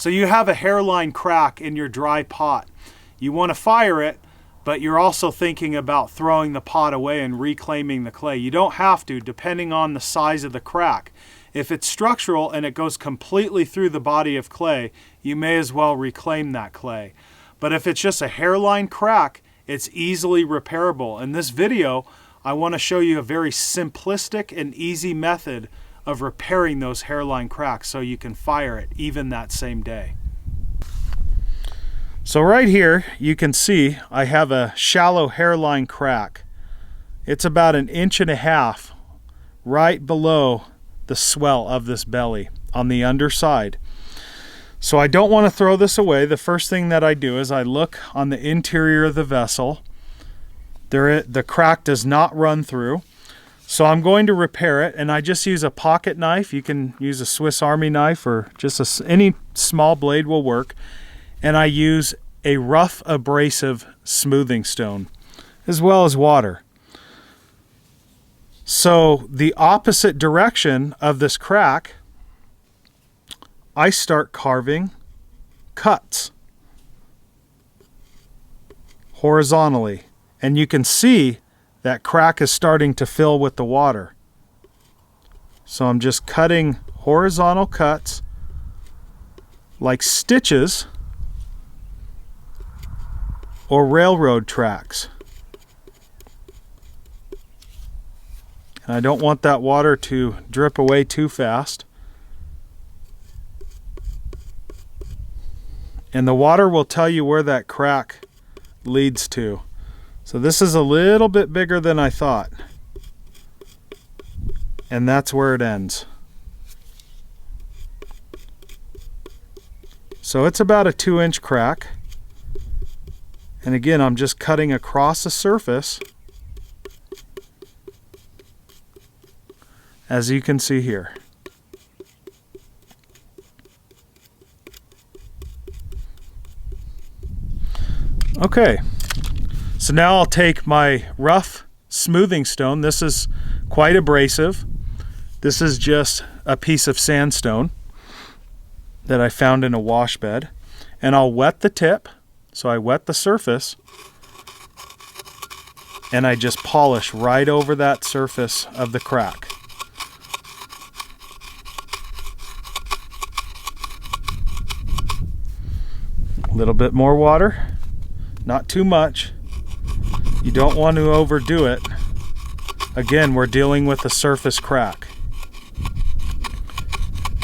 So you have a hairline crack in your dry pot. You want to fire it, but you're also thinking about throwing the pot away and reclaiming the clay. You don't have to, depending on the size of the crack. If it's structural and it goes completely through the body of clay, you may as well reclaim that clay. But if it's just a hairline crack, it's easily repairable. In this video, I want to show you a very simplistic and easy method of repairing those hairline cracks so you can fire it even that same day. So right here, you can see I have a shallow hairline crack. It's about 1.5 inches right below the swell of this belly on the underside. So I don't want to throw this away. The first thing that I do is I look on the interior of the vessel. The crack does not run through. So I'm going to repair it, and I just use a pocket knife. You can use a Swiss Army knife or just any small blade will work. And I use a rough abrasive smoothing stone as well as water. So the opposite direction of this crack, I start carving cuts horizontally, and you can see that crack is starting to fill with the water. So I'm just cutting horizontal cuts like stitches or railroad tracks. And I don't want that water to drip away too fast. And the water will tell you where that crack leads to. So this is a little bit bigger than I thought. And that's where it ends. So it's about a 2-inch crack. And again, I'm just cutting across the surface, as you can see here. Okay, so now I'll take my rough smoothing stone. This is quite abrasive. This is just a piece of sandstone that I found in a wash bed. And I'll wet the tip. So I wet the surface, and I just polish right over that surface of the crack. A little bit more water, not too much. You don't want to overdo it. Again, we're dealing with a surface crack.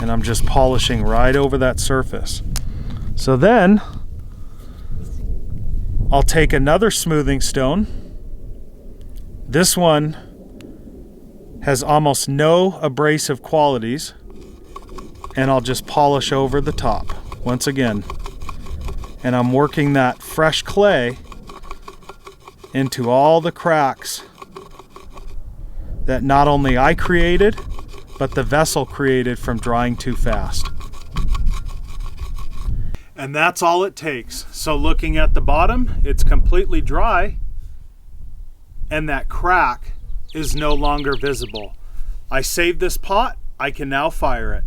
And I'm just polishing right over that surface. So then I'll take another smoothing stone. This one has almost no abrasive qualities, and I'll just polish over the top once again. And I'm working that fresh clay into all the cracks that not only I created, but the vessel created from drying too fast. And that's all it takes. So looking at the bottom, it's completely dry, and that crack is no longer visible. I saved this pot. I can now fire it.